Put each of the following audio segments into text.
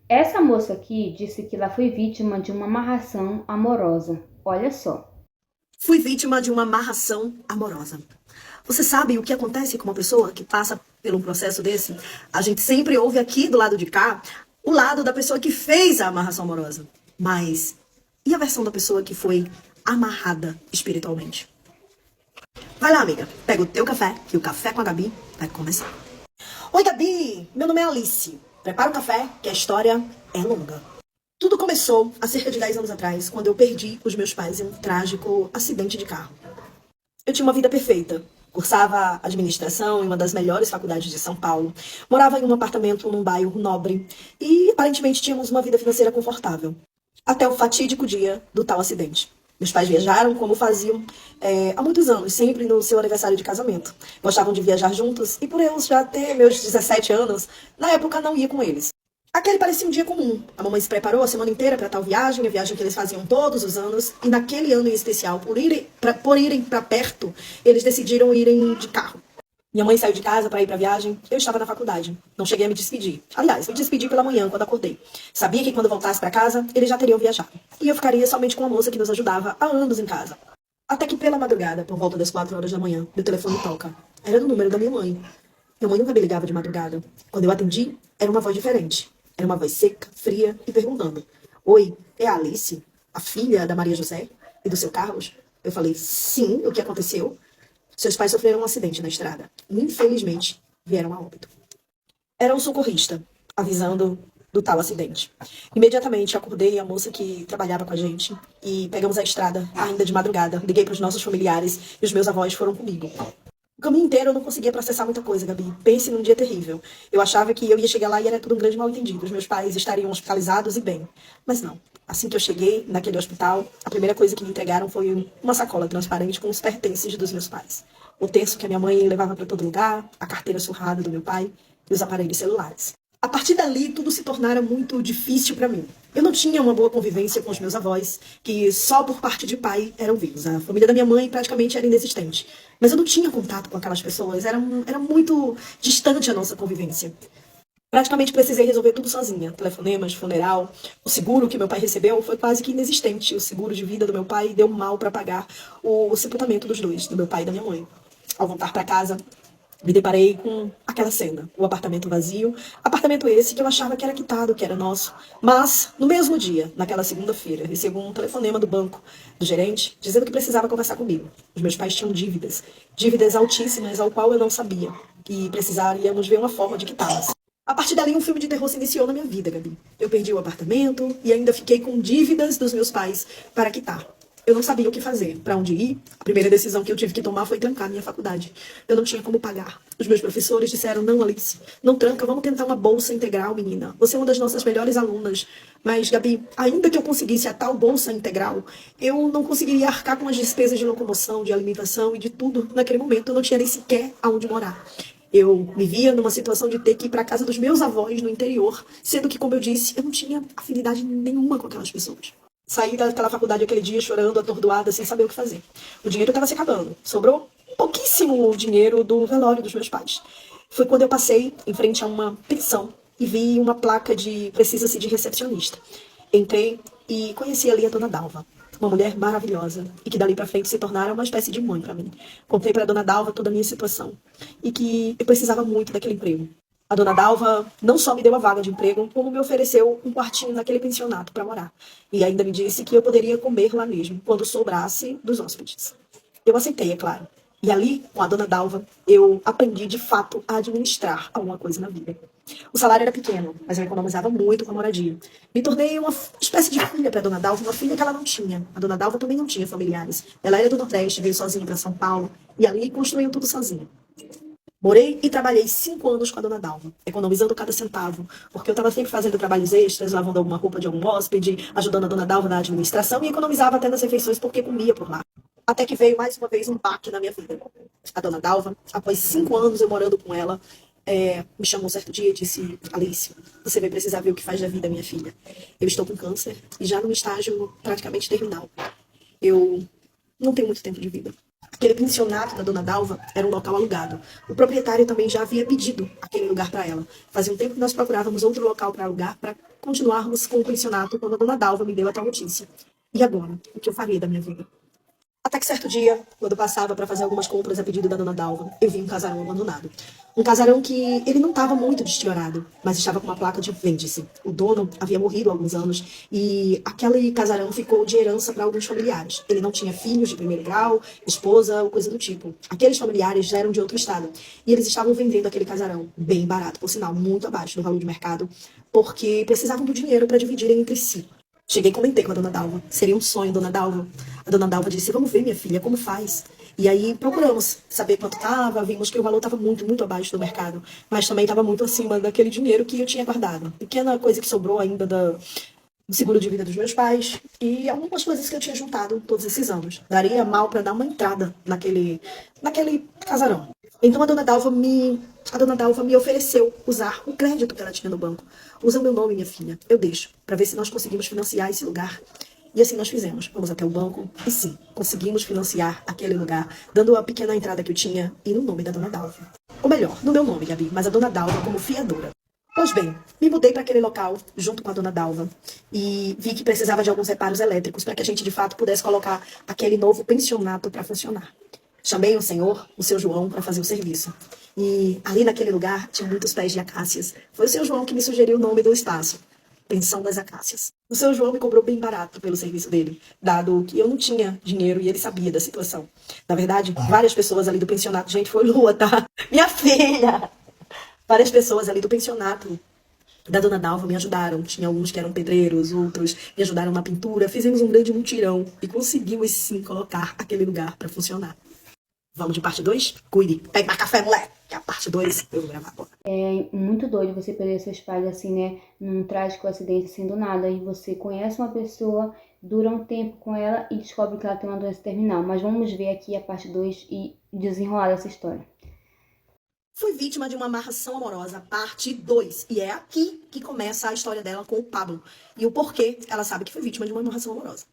Essa moça aqui disse que ela foi vítima de uma amarração amorosa. Olha só. Fui vítima de uma amarração amorosa. Você sabe o que acontece com uma pessoa que passa por um processo desse? A gente sempre ouve aqui do lado de cá o lado da pessoa que fez a amarração amorosa. Mas e a versão da pessoa que foi amarrada espiritualmente? Vai lá, amiga. Pega o teu café, que o Café com a Gabi vai começar. Oi, Gabi. Meu nome é Alice. Prepara o café, que a história é longa. Tudo começou há cerca de 10 anos atrás, quando eu perdi os meus pais em um trágico acidente de carro. Eu tinha uma vida perfeita. Cursava administração em uma das melhores faculdades de São Paulo. Morava em um apartamento num bairro nobre. E aparentemente tínhamos uma vida financeira confortável. Até o fatídico dia do tal acidente. Meus pais viajaram como faziam há muitos anos, sempre no seu aniversário de casamento. Gostavam de viajar juntos e por eu já ter meus 17 anos, na época não ia com eles. Aquele parecia um dia comum. A mamãe se preparou a semana inteira para tal viagem, a viagem que eles faziam todos os anos. E naquele ano em especial, por irem para perto, eles decidiram irem de carro. Minha mãe saiu de casa para ir para a viagem. Eu estava na faculdade. Não cheguei a me despedir. Aliás, me despedi pela manhã, quando acordei. Sabia que quando voltasse para casa, eles já teriam viajado. E eu ficaria somente com a moça que nos ajudava há anos em casa. Até que pela madrugada, por volta das 4 horas da manhã, meu telefone toca. Era do número da minha mãe. Minha mãe nunca me ligava de madrugada. Quando eu atendi, era uma voz diferente. Era uma voz seca, fria e perguntando: Oi, é a Alice, a filha da Maria José e do seu Carlos? Eu falei: Sim, o que aconteceu? Seus pais sofreram um acidente na estrada. Infelizmente, vieram a óbito. Era um socorrista, avisando do tal acidente. Imediatamente acordei a moça que trabalhava com a gente e pegamos a estrada, ainda de madrugada. Liguei para os nossos familiares e os meus avós foram comigo. O caminho inteiro eu não conseguia processar muita coisa, Gabi. Pense num dia terrível. Eu achava que eu ia chegar lá e era tudo um grande mal-entendido. Os meus pais estariam hospitalizados e bem. Mas não. Assim que eu cheguei naquele hospital, a primeira coisa que me entregaram foi uma sacola transparente com os pertences dos meus pais. O terço que a minha mãe levava para todo lugar, a carteira surrada do meu pai e os aparelhos celulares. A partir dali, tudo se tornara muito difícil para mim. Eu não tinha uma boa convivência com os meus avós, que só por parte de pai eram vivos. A família da minha mãe praticamente era inexistente. Mas eu não tinha contato com aquelas pessoas, era muito distante a nossa convivência. Praticamente precisei resolver tudo sozinha. Telefonemas, funeral, o seguro que meu pai recebeu foi quase que inexistente. O seguro de vida do meu pai deu mal para pagar o sepultamento dos dois, do meu pai e da minha mãe. Ao voltar para casa, me deparei com aquela cena, o apartamento vazio, apartamento esse que eu achava que era quitado, que era nosso. Mas, no mesmo dia, naquela segunda-feira, recebo um telefonema do banco, do gerente, dizendo que precisava conversar comigo. Os meus pais tinham dívidas, dívidas altíssimas, ao qual eu não sabia, e precisaríamos ver uma forma de quitá-las. A partir dali, um filme de terror se iniciou na minha vida, Gabi. Eu perdi o apartamento e ainda fiquei com dívidas dos meus pais para quitar. Eu não sabia o que fazer, para onde ir. A primeira decisão que eu tive que tomar foi trancar minha faculdade. Eu não tinha como pagar. Os meus professores disseram: Não, Alice, não tranca, vamos tentar uma bolsa integral, menina. Você é uma das nossas melhores alunas. Mas, Gabi, ainda que eu conseguisse a tal bolsa integral, eu não conseguiria arcar com as despesas de locomoção, de alimentação e de tudo naquele momento. Eu não tinha nem sequer aonde morar. Eu me via numa situação de ter que ir para casa dos meus avós no interior, sendo que, como eu disse, eu não tinha afinidade nenhuma com aquelas pessoas. Saí daquela faculdade aquele dia chorando, atordoada, sem saber o que fazer. O dinheiro estava se acabando. Sobrou pouquíssimo dinheiro do velório dos meus pais. Foi quando eu passei em frente a uma pensão e vi uma placa de precisa-se de recepcionista. Entrei e conheci ali a dona Dalva. Uma mulher maravilhosa e que dali para frente se tornara uma espécie de mãe para mim. Contei para a dona Dalva toda a minha situação e que eu precisava muito daquele emprego. A dona Dalva não só me deu a vaga de emprego, como me ofereceu um quartinho naquele pensionato para morar. E ainda me disse que eu poderia comer lá mesmo, quando sobrasse dos hóspedes. Eu aceitei, é claro. E ali, com a dona Dalva, eu aprendi de fato a administrar alguma coisa na vida. O salário era pequeno, mas eu economizava muito com a moradia. Me tornei uma espécie de filha para a dona Dalva, uma filha que ela não tinha. A dona Dalva também não tinha familiares. Ela era do Nordeste, veio sozinha para São Paulo, e ali construiu tudo sozinha. Morei e trabalhei 5 anos com a dona Dalva, economizando cada centavo, porque eu estava sempre fazendo trabalhos extras, lavando alguma roupa de algum hóspede, ajudando a dona Dalva na administração e economizava até nas refeições porque comia por lá. Até que veio mais uma vez um baque na minha vida. A dona Dalva, após 5 anos eu morando com ela, me chamou um certo dia e disse: Alice, você vai precisar ver o que faz da vida, minha filha. Eu estou com câncer e já num estágio praticamente terminal. Eu não tenho muito tempo de vida. Aquele pensionato da dona Dalva era um local alugado. O proprietário também já havia pedido aquele lugar para ela. Fazia um tempo que nós procurávamos outro local para alugar para continuarmos com o pensionato quando a dona Dalva me deu a tal notícia. E agora? O que eu faria da minha vida? Até que certo dia, quando eu passava para fazer algumas compras a pedido da dona Dalva, eu vi um casarão abandonado. Um casarão que ele não estava muito deteriorado, mas estava com uma placa de vende-se. O dono havia morrido há alguns anos e aquele casarão ficou de herança para alguns familiares. Ele não tinha filhos de primeiro grau, esposa ou coisa do tipo. Aqueles familiares já eram de outro estado e eles estavam vendendo aquele casarão bem barato, por sinal, muito abaixo do valor de mercado, porque precisavam do dinheiro para dividirem entre si. Cheguei e comentei com a dona Dalva. Seria um sonho, dona Dalva. A dona Dalva disse, vamos ver, minha filha, como faz. E aí procuramos saber quanto estava, vimos que o valor estava muito, muito abaixo do mercado, mas também estava muito acima daquele dinheiro que eu tinha guardado. Pequena coisa que sobrou ainda do seguro de vida dos meus pais e algumas coisas que eu tinha juntado todos esses anos. Daria mal para dar uma entrada naquele casarão. Então a dona Dalva me ofereceu usar o crédito que ela tinha no banco. Usa o meu nome, minha filha. Eu deixo, para ver se nós conseguimos financiar esse lugar. E assim nós fizemos. Fomos até o banco e sim, conseguimos financiar aquele lugar, dando a pequena entrada que eu tinha e no nome da dona Dalva. Ou melhor, no meu nome, Gabi, mas a dona Dalva como fiadora. Pois bem, me mudei para aquele local junto com a dona Dalva e vi que precisava de alguns reparos elétricos para que a gente de fato pudesse colocar aquele novo pensionato para funcionar. Chamei o senhor, o seu João, para fazer o serviço. E ali naquele lugar tinha muitos pés de acácias. Foi o seu João que me sugeriu o nome do espaço. Pensão das Acácias. O seu João me cobrou bem barato pelo serviço dele, dado que eu não tinha dinheiro e ele sabia da situação. Na verdade, várias pessoas ali do pensionato... Gente, foi Lua, tá? Minha filha! Várias pessoas ali do pensionato da dona Dalva me ajudaram. Tinha alguns que eram pedreiros, outros me ajudaram na pintura. Fizemos um grande mutirão e conseguimos sim colocar aquele lugar para funcionar. Vamos de parte 2? Cuide. Pega mais café, moleque. Que a parte 2 eu vou gravar agora. É muito doido você perder seus pais assim, né? Num trágico acidente assim do nada. E você conhece uma pessoa, dura um tempo com ela e descobre que ela tem uma doença terminal. Mas vamos ver aqui a parte 2 e desenrolar essa história. Fui vítima de uma amarração amorosa, parte 2. E é aqui que começa a história dela com o Pablo. E o porquê ela sabe que foi vítima de uma amarração amorosa.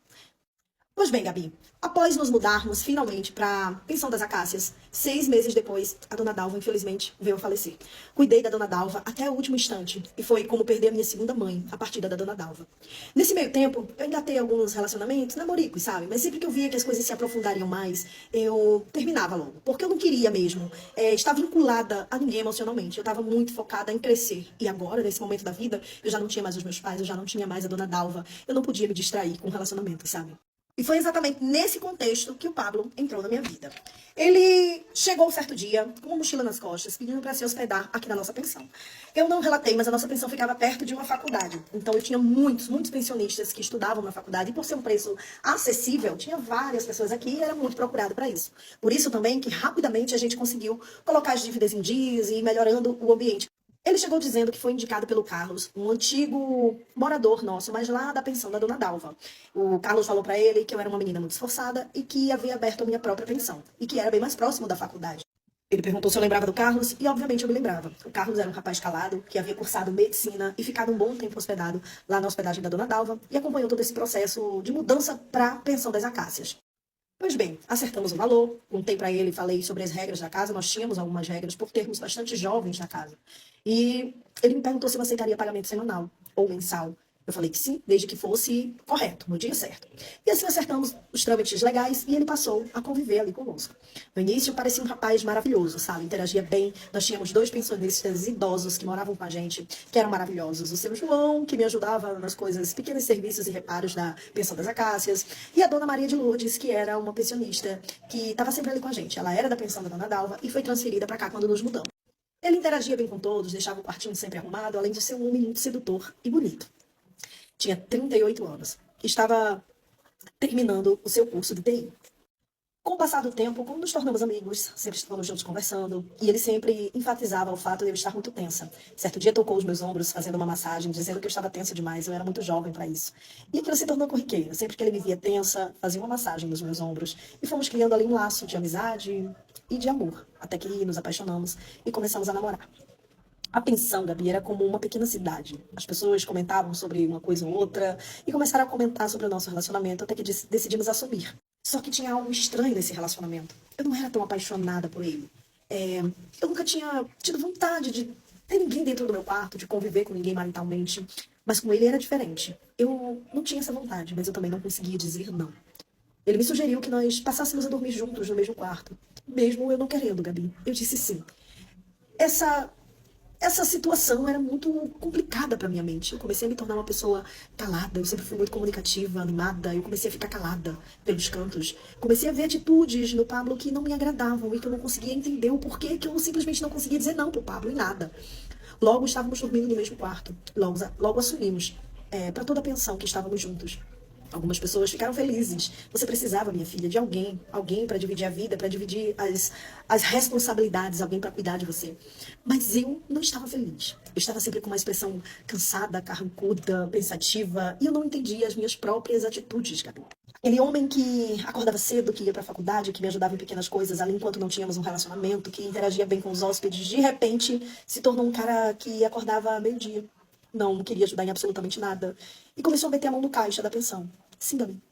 Pois bem, Gabi, após nos mudarmos finalmente para Pensão das Acácias, 6 meses depois, a dona Dalva, infelizmente, veio a falecer. Cuidei da dona Dalva até o último instante, e foi como perder a minha segunda mãe, a partida da dona Dalva. Nesse meio tempo, eu engatei alguns relacionamentos, namoricos, sabe? Mas sempre que eu via que as coisas se aprofundariam mais, eu terminava logo, porque eu não queria mesmo estar vinculada a ninguém emocionalmente. Eu estava muito focada em crescer. E agora, nesse momento da vida, eu já não tinha mais os meus pais, eu já não tinha mais a dona Dalva. Eu não podia me distrair com relacionamentos, sabe? E foi exatamente nesse contexto que o Pablo entrou na minha vida. Ele chegou um certo dia, com uma mochila nas costas, pedindo para se hospedar aqui na nossa pensão. Eu não relatei, mas a nossa pensão ficava perto de uma faculdade. Então eu tinha muitos pensionistas que estudavam na faculdade. E por ser um preço acessível, tinha várias pessoas aqui e era muito procurado para isso. Por isso também que rapidamente a gente conseguiu colocar as dívidas em dias e ir melhorando o ambiente. Ele chegou dizendo que foi indicado pelo Carlos, um antigo morador nosso, mas lá da pensão da dona Dalva. O Carlos falou para ele que eu era uma menina muito esforçada e que havia aberto a minha própria pensão, e que era bem mais próximo da faculdade. Ele perguntou se eu lembrava do Carlos, e obviamente eu me lembrava. O Carlos era um rapaz calado, que havia cursado medicina e ficado um bom tempo hospedado lá na hospedagem da dona Dalva, e acompanhou todo esse processo de mudança para a Pensão das Acácias. Pois bem, acertamos o valor, contei para ele, falei sobre as regras da casa, nós tínhamos algumas regras por termos bastante jovens na casa. E ele me perguntou se eu aceitaria pagamento semanal ou mensal. Eu falei que sim, desde que fosse correto, no dia certo. E assim acertamos os trâmites legais e ele passou a conviver ali conosco. No início parecia um rapaz maravilhoso, sabe? Interagia bem. Nós tínhamos 2 pensionistas idosos que moravam com a gente, que eram maravilhosos. O seu João, que me ajudava nas coisas, pequenos serviços e reparos da Pensão das Acácias. E a dona Maria de Lourdes, que era uma pensionista que estava sempre ali com a gente. Ela era da pensão da dona Dalva e foi transferida para cá quando nos mudamos. Ele interagia bem com todos, deixava o quartinho sempre arrumado, além de ser um homem muito sedutor e bonito. Tinha 38 anos. Estava terminando o seu curso de TI. Com o passar do tempo, como nos tornamos amigos, sempre estávamos juntos conversando, e ele sempre enfatizava o fato de eu estar muito tensa. Certo dia tocou os meus ombros, fazendo uma massagem, dizendo que eu estava tensa demais, eu era muito jovem para isso. E aquilo se tornou corriqueiro. Sempre que ele me via tensa, fazia uma massagem nos meus ombros, e fomos criando ali um laço de amizade e de amor, até que nos apaixonamos e começamos a namorar. A pensão, Gabi, era como uma pequena cidade. As pessoas comentavam sobre uma coisa ou outra e começaram a comentar sobre o nosso relacionamento até que decidimos assumir. Só que tinha algo estranho nesse relacionamento. Eu não era tão apaixonada por ele. Eu nunca tinha tido vontade de ter ninguém dentro do meu quarto, de conviver com ninguém maritalmente. Mas com ele era diferente. Eu não tinha essa vontade, mas eu também não conseguia dizer não. Ele me sugeriu que nós passássemos a dormir juntos no mesmo quarto. Mesmo eu não querendo, Gabi. Eu disse sim. Essa essa situação era muito complicada para minha mente. Eu comecei a me tornar uma pessoa calada. Eu sempre fui muito comunicativa, animada. Eu comecei a ficar calada pelos cantos. Comecei a ver atitudes no Pablo que não me agradavam e que eu não conseguia entender o porquê que eu simplesmente não conseguia dizer não pro Pablo em nada. Logo estávamos dormindo no mesmo quarto. Logo assumimos, para toda a pensão que estávamos juntos. Algumas pessoas ficaram felizes. Você precisava, minha filha, de alguém para dividir a vida, para dividir as responsabilidades, alguém para cuidar de você. Mas eu não estava feliz. Eu estava sempre com uma expressão cansada, carrancuda, pensativa, e eu não entendia as minhas próprias atitudes, Gabi. Aquele homem que acordava cedo, que ia para a faculdade, que me ajudava em pequenas coisas ali enquanto não tínhamos um relacionamento, que interagia bem com os hóspedes, de repente se tornou um cara que acordava meio-dia. Não queria ajudar em absolutamente nada. E começou a meter a mão no caixa da pensão. Sim, Gabi.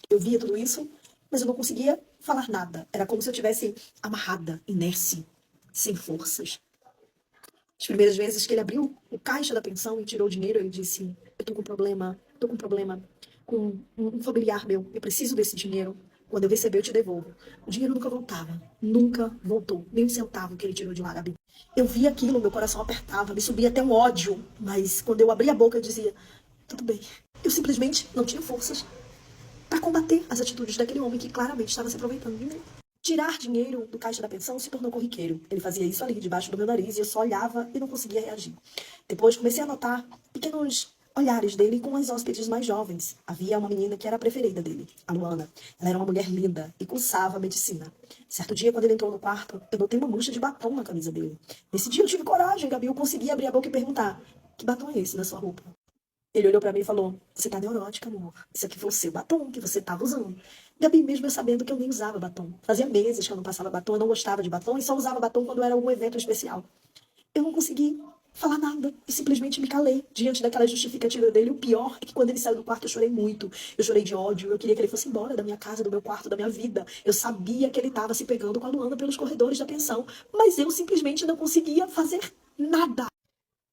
Eu via tudo isso, mas eu não conseguia falar nada. Era como se eu tivesse amarrada, inércia, sem forças. As primeiras vezes que ele abriu o caixa da pensão e tirou o dinheiro, ele disse: eu tô com um problema com um familiar meu. Eu preciso desse dinheiro. Quando eu receber, eu te devolvo. O dinheiro nunca voltava. Nunca voltou. Nem um centavo que ele tirou de lá, Gabi. Eu via aquilo, meu coração apertava, me subia até um ódio. Mas quando eu abria a boca, eu dizia: tudo bem. Eu simplesmente não tinha forças para combater as atitudes daquele homem que claramente estava se aproveitando de mim. Tirar dinheiro do caixa da pensão se tornou corriqueiro. Ele fazia isso ali, debaixo do meu nariz, e eu só olhava e não conseguia reagir. Depois comecei a notar pequenos olhares dele com as hóspedes mais jovens. Havia uma menina que era a preferida dele, a Luana. Ela era uma mulher linda e cursava medicina. Certo dia, quando ele entrou no quarto, eu notei uma mancha de batom na camisa dele. Nesse dia eu tive coragem, Gabi. Eu consegui abrir a boca e perguntar: que batom é esse na sua roupa? Ele olhou pra mim e falou: você tá neurótica, amor. Isso aqui foi o seu batom que você tava usando. Gabi, mesmo eu sabendo que eu nem usava batom. Fazia meses que eu não passava batom, eu não gostava de batom e só usava batom quando era algum evento especial. Eu não consegui falar nada e simplesmente me calei diante daquela justificativa dele. O pior é que quando ele saiu do quarto eu chorei muito. Eu chorei de ódio, eu queria que ele fosse embora da minha casa, do meu quarto, da minha vida. Eu sabia que ele estava se pegando com a Luana pelos corredores da pensão, mas eu simplesmente não conseguia fazer nada.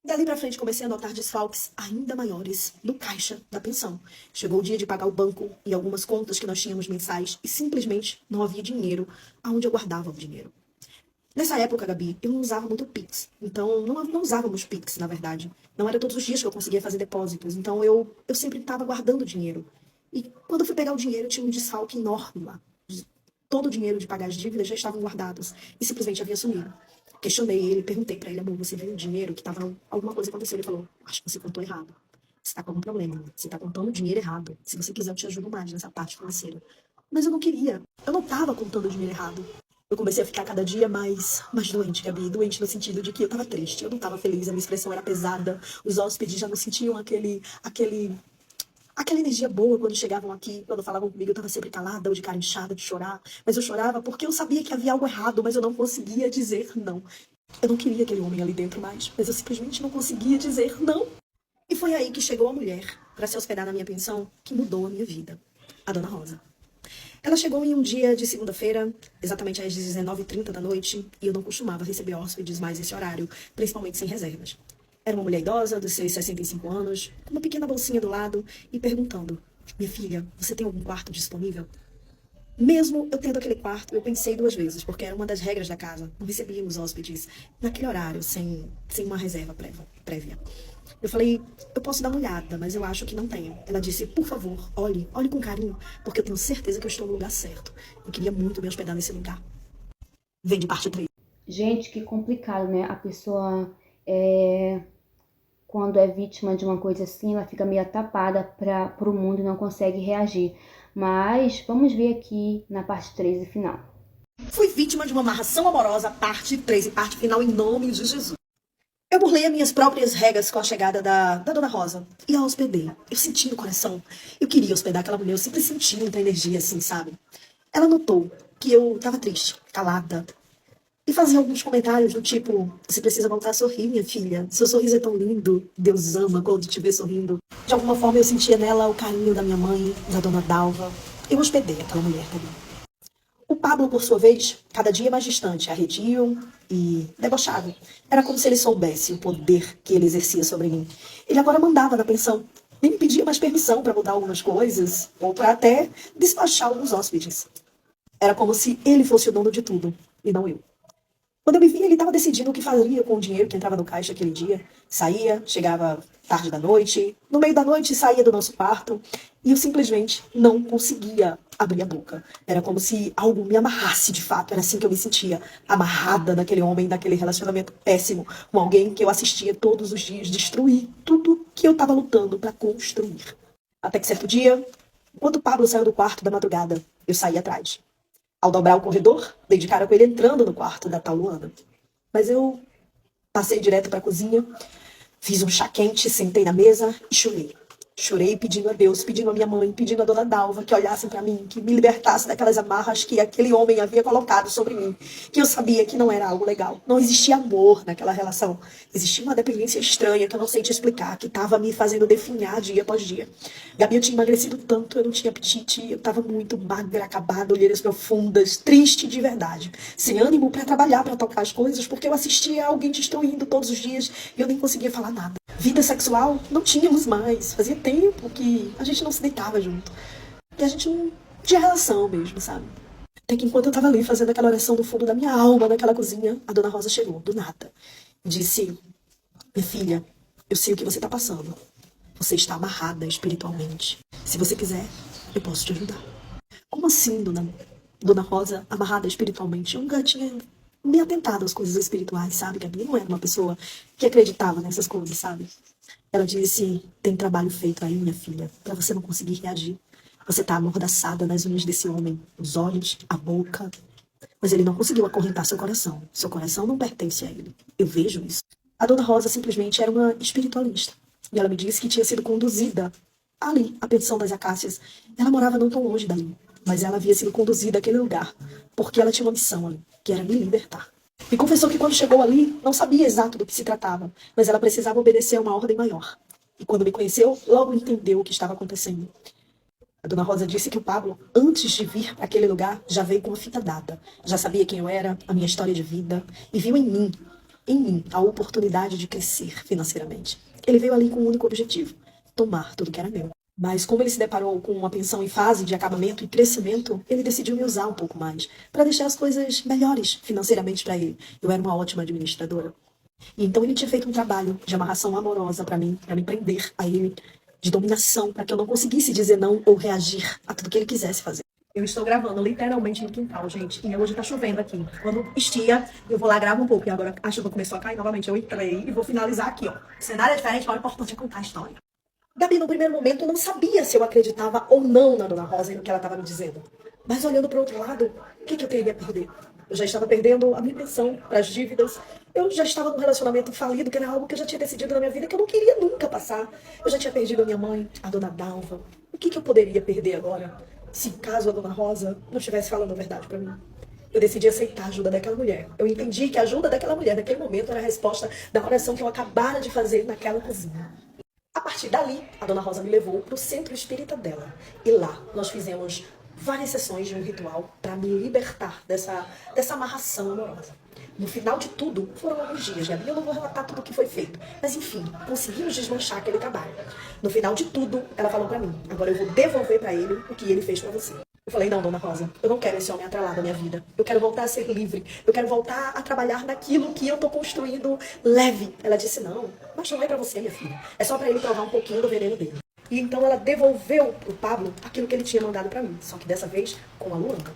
Dali pra frente comecei a notar desfalques ainda maiores no caixa da pensão. Chegou o dia de pagar o banco e algumas contas que nós tínhamos mensais e simplesmente não havia dinheiro aonde eu guardava o dinheiro. Nessa época, Gabi, eu não usava muito Pix. Então, não usávamos Pix, na verdade. Não era todos os dias que eu conseguia fazer depósitos. Então, eu sempre estava guardando dinheiro. E quando eu fui pegar o dinheiro, tinha um desfalque enorme lá. Todo o dinheiro de pagar as dívidas já estavam guardados e simplesmente havia sumido. Questionei ele, perguntei pra ele: amor, você viu o dinheiro que tava... alguma coisa aconteceu? Ele falou: acho que você contou errado. Você tá com algum problema, amor. Você tá contando dinheiro errado. Se você quiser, eu te ajudo mais nessa parte financeira. Mas eu não queria. Eu não tava contando dinheiro errado. Eu comecei a ficar cada dia mais doente, Gabi. Doente no sentido de que eu tava triste, eu não tava feliz, a minha expressão era pesada. Os hóspedes já não sentiam aquela energia boa quando chegavam aqui, quando falavam comigo, eu estava sempre calada, ou de cara inchada, de chorar. Mas eu chorava porque eu sabia que havia algo errado, mas eu não conseguia dizer não. Eu não queria aquele homem ali dentro mais, mas eu simplesmente não conseguia dizer não. E foi aí que chegou a mulher para se hospedar na minha pensão, que mudou a minha vida, a Dona Rosa. Ela chegou em um dia de segunda-feira, exatamente às 19h30 da noite, e eu não costumava receber hóspedes mais esse horário, principalmente sem reservas. Era uma mulher idosa, dos seus 65 anos, com uma pequena bolsinha do lado, e perguntando: minha filha, você tem algum quarto disponível? Mesmo eu tendo aquele quarto, eu pensei duas vezes, porque era uma das regras da casa. Não recebíamos hóspedes naquele horário, sem uma reserva prévia. Eu falei: eu posso dar uma olhada, mas eu acho que não tenho. Ela disse: por favor, olhe com carinho, porque eu tenho certeza que eu estou no lugar certo. Eu queria muito me hospedar nesse lugar. Vem de parte 3. Gente, que complicado, né? A pessoa, quando é vítima de uma coisa assim, ela fica meio tapada para o mundo e não consegue reagir. Mas vamos ver aqui na parte 3 e final. Fui vítima de uma amarração amorosa, parte 3 e parte final, em nome de Jesus. Eu burlei as minhas próprias regras com a chegada da Dona Rosa e a hospedei. Eu senti no coração. Eu queria hospedar aquela mulher, eu sempre senti muita energia assim, sabe? Ela notou que eu tava triste, calada, e fazia alguns comentários do tipo: você precisa voltar a sorrir, minha filha. Seu sorriso é tão lindo. Deus ama quando te vê sorrindo. De alguma forma eu sentia nela o carinho da minha mãe, da Dona Dalva. Eu hospedei aquela mulher também. O Pablo, por sua vez, cada dia mais distante, arredio e debochado. Era como se ele soubesse o poder que ele exercia sobre mim. Ele agora mandava na pensão. Nem me pedia mais permissão para mudar algumas coisas ou para até despachar alguns hóspedes. Era como se ele fosse o dono de tudo e não eu. Quando eu me vi, ele estava decidindo o que faria com o dinheiro que entrava no caixa aquele dia. Saía, chegava tarde da noite, no meio da noite saía do nosso quarto e eu simplesmente não conseguia abrir a boca. Era como se algo me amarrasse de fato, era assim que eu me sentia, amarrada naquele homem, naquele relacionamento péssimo, com alguém que eu assistia todos os dias destruir tudo que eu estava lutando para construir. Até que certo dia, enquanto Pablo saiu do quarto da madrugada, eu saí atrás. Ao dobrar o corredor, dei de cara com ele entrando no quarto da tal Luana. Mas eu passei direto para a cozinha, fiz um chá quente, sentei na mesa e chorei. Chorei pedindo a Deus, pedindo a minha mãe, pedindo a dona Dalva que olhassem para mim, que me libertasse daquelas amarras que aquele homem havia colocado sobre mim, que eu sabia que não era algo legal. Não existia amor naquela relação. Existia uma dependência estranha que eu não sei te explicar, que estava me fazendo definhar dia após dia. Gabi, eu tinha emagrecido tanto, eu não tinha apetite, eu estava muito magra, acabada, olheiras profundas, triste de verdade. Sem ânimo para trabalhar, para tocar as coisas, porque eu assistia alguém destruindo todos os dias e eu nem conseguia falar nada. Vida sexual não tínhamos mais. Fazia tempo que a gente não se deitava junto. E a gente não tinha relação mesmo, sabe? Até que enquanto eu tava ali fazendo aquela oração do fundo da minha alma, naquela cozinha, a dona Rosa chegou, do nada. E disse: minha filha, eu sei o que você tá passando. Você está amarrada espiritualmente. Se você quiser, eu posso te ajudar. Como assim, dona Rosa, amarrada espiritualmente? Eu nunca tinha me atentado às coisas espirituais, sabe? Gabi não era uma pessoa que acreditava nessas coisas, sabe? Ela disse: tem trabalho feito aí, minha filha, pra você não conseguir reagir. Você tá amordaçada nas unhas desse homem, os olhos, a boca. Mas ele não conseguiu acorrentar seu coração. Seu coração não pertence a ele. Eu vejo isso. A dona Rosa simplesmente era uma espiritualista. E ela me disse que tinha sido conduzida ali, à pensão das Acácias. Ela morava não tão longe dali, mas ela havia sido conduzida àquele lugar, porque ela tinha uma missão ali, que era me libertar. Me confessou que quando chegou ali, não sabia exato do que se tratava, mas ela precisava obedecer a uma ordem maior. E quando me conheceu, logo entendeu o que estava acontecendo. A dona Rosa disse que o Pablo, antes de vir para aquele lugar, já veio com uma fita dada. Já sabia quem eu era, a minha história de vida, e viu em mim, a oportunidade de crescer financeiramente. Ele veio ali com um único objetivo: tomar tudo que era meu. Mas como ele se deparou com uma pensão em fase de acabamento e crescimento, ele decidiu me usar um pouco mais, para deixar as coisas melhores financeiramente para ele. Eu era uma ótima administradora. E então ele tinha feito um trabalho de amarração amorosa para mim, para me prender a ele, de dominação, para que eu não conseguisse dizer não ou reagir a tudo que ele quisesse fazer. Eu estou gravando literalmente no quintal, gente, e hoje tá chovendo aqui. Quando estia, eu vou lá, gravo um pouco, e agora a chuva começou a cair novamente, eu entrei e vou finalizar aqui, ó. O cenário é diferente, mas o importante é contar a história. Gabi, no primeiro momento, não sabia se eu acreditava ou não na dona Rosa e no que ela estava me dizendo. Mas olhando para o outro lado, o que eu teria a perder? Eu já estava perdendo a minha pensão para as dívidas. Eu já estava num relacionamento falido, que era algo que eu já tinha decidido na minha vida, que eu não queria nunca passar. Eu já tinha perdido a minha mãe, a dona Dalva. O que eu poderia perder agora, se caso a dona Rosa não estivesse falando a verdade para mim? Eu decidi aceitar a ajuda daquela mulher. Eu entendi que a ajuda daquela mulher, naquele momento, era a resposta da oração que eu acabara de fazer naquela cozinha. A partir dali, a dona Rosa me levou para o centro espírita dela. E lá nós fizemos várias sessões de um ritual para me libertar dessa amarração amorosa. No final de tudo, foram alguns dias, Gabi, eu não vou relatar tudo o que foi feito. Mas enfim, conseguimos desmanchar aquele trabalho. No final de tudo, ela falou para mim: agora eu vou devolver para ele o que ele fez para você. Eu falei: não, dona Rosa, eu não quero esse homem atrelado à minha vida. Eu quero voltar a ser livre. Eu quero voltar a trabalhar naquilo que eu tô construindo leve. Ela disse: não, mas não é pra você, minha filha. É só pra ele provar um pouquinho do veneno dele. E então ela devolveu pro Pablo aquilo que ele tinha mandado pra mim. Só que dessa vez com a Luana.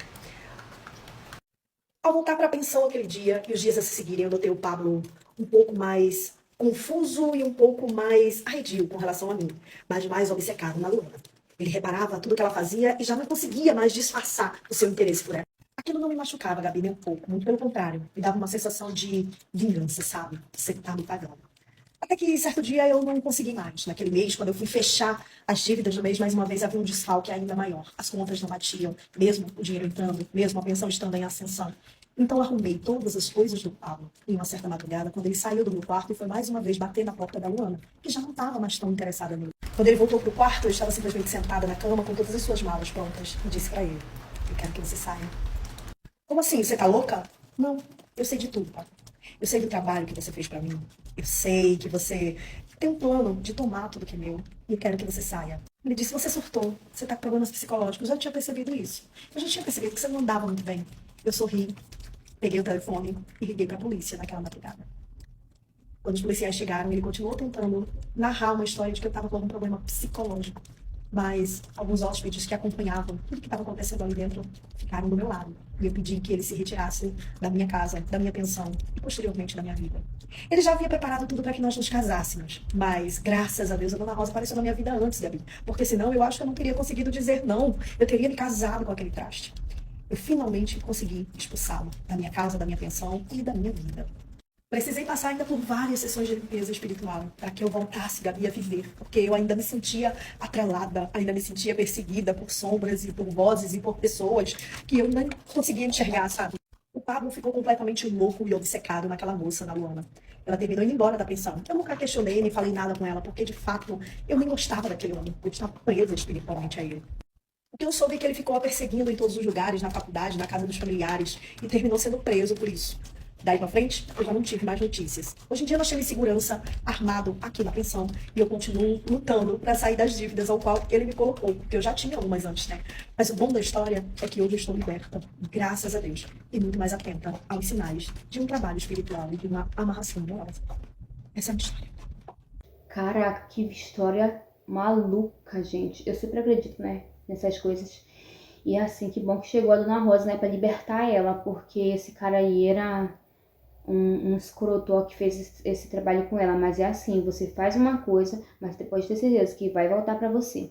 Ao voltar pra pensão aquele dia, e os dias a se seguirem, eu notei o Pablo um pouco mais confuso e um pouco mais arredio com relação a mim. Mas mais obcecado na Luana. Ele reparava tudo que ela fazia e já não conseguia mais disfarçar o seu interesse por ela. Aquilo não me machucava, Gabi, nem um pouco. Muito pelo contrário. Me dava uma sensação de vingança, sabe? Você tá me pagando. Até que certo dia eu não consegui mais. Naquele mês, quando eu fui fechar as dívidas do mês, mais uma vez havia um desfalque ainda maior. As contas não batiam, mesmo o dinheiro entrando, mesmo a pensão estando em ascensão. Então arrumei todas as coisas do Pablo em uma certa madrugada, quando ele saiu do meu quarto e foi mais uma vez bater na porta da Luana, que já não estava mais tão interessada nele. Quando ele voltou pro quarto, eu estava simplesmente sentada na cama com todas as suas malas prontas e disse para ele: eu quero que você saia. Como assim? Você tá louca? Não, eu sei de tudo, tá? Eu sei do trabalho que você fez pra mim. Eu sei que você tem um plano de tomar tudo que é meu. E eu quero que você saia. Ele disse, você surtou. Você tá com problemas psicológicos. Eu já tinha percebido isso. Eu já tinha percebido que você não andava muito bem. Eu sorri, peguei o telefone e liguei pra polícia naquela madrugada. Quando os policiais chegaram, ele continuou tentando narrar uma história de que eu estava com algum problema psicológico. Mas alguns hóspedes que acompanhavam tudo que estava acontecendo ali dentro ficaram do meu lado. E eu pedi que ele se retirasse da minha casa, da minha pensão e posteriormente da minha vida. Ele já havia preparado tudo para que nós nos casássemos. Mas, graças a Deus, a Dona Rosa apareceu na minha vida antes, Gabi. Porque senão eu acho que eu não teria conseguido dizer não. Eu teria me casado com aquele traste. Eu finalmente consegui expulsá-lo da minha casa, da minha pensão e da minha vida. Precisei passar ainda por várias sessões de limpeza espiritual para que eu voltasse, Gabi, a viver, porque eu ainda me sentia atrelada, ainda me sentia perseguida por sombras e por vozes e por pessoas que eu não conseguia enxergar, sabe? O Pablo ficou completamente louco e obcecado naquela moça, na Luana. Ela terminou indo embora da pensão. Eu nunca questionei nem falei nada com ela, porque de fato eu nem gostava daquele homem. Eu estava presa espiritualmente a ele. O que eu soube é que ele ficou a perseguindo em todos os lugares, na faculdade, na casa dos familiares, e terminou sendo preso por isso. Daí pra frente, eu já não tive mais notícias. Hoje em dia nós temos segurança armado aqui na pensão e eu continuo lutando para sair das dívidas ao qual ele me colocou, porque eu já tinha algumas antes, né? Mas o bom da história é que hoje eu estou liberta, graças a Deus, e muito mais atenta aos sinais de um trabalho espiritual e de uma amarração amorosa. Essa é a minha história. Caraca, que história maluca, gente. Eu sempre acredito, né, nessas coisas. E é assim, que bom que chegou a Dona Rosa, né, pra libertar ela, porque esse cara aí era um escroto que fez esse trabalho com ela. Mas é assim, você faz uma coisa, mas você pode ter certeza que vai voltar pra você,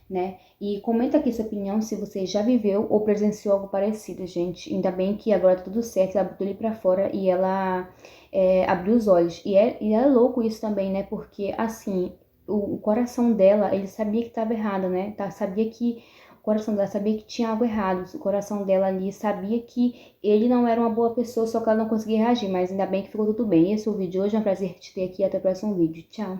né? E comenta aqui sua opinião se você já viveu ou presenciou algo parecido, gente. Ainda bem que agora tá tudo certo, ela botou ele pra fora e ela abriu os olhos. E é louco isso também, né? Porque, assim, o coração dela, ele sabia que estava errado, né? Sabia que o coração dela sabia que tinha algo errado. O coração dela ali sabia que ele não era uma boa pessoa, só que ela não conseguia reagir. Mas ainda bem que ficou tudo bem. Esse é o vídeo de hoje. É um prazer te ter aqui. Até o próximo vídeo. Tchau.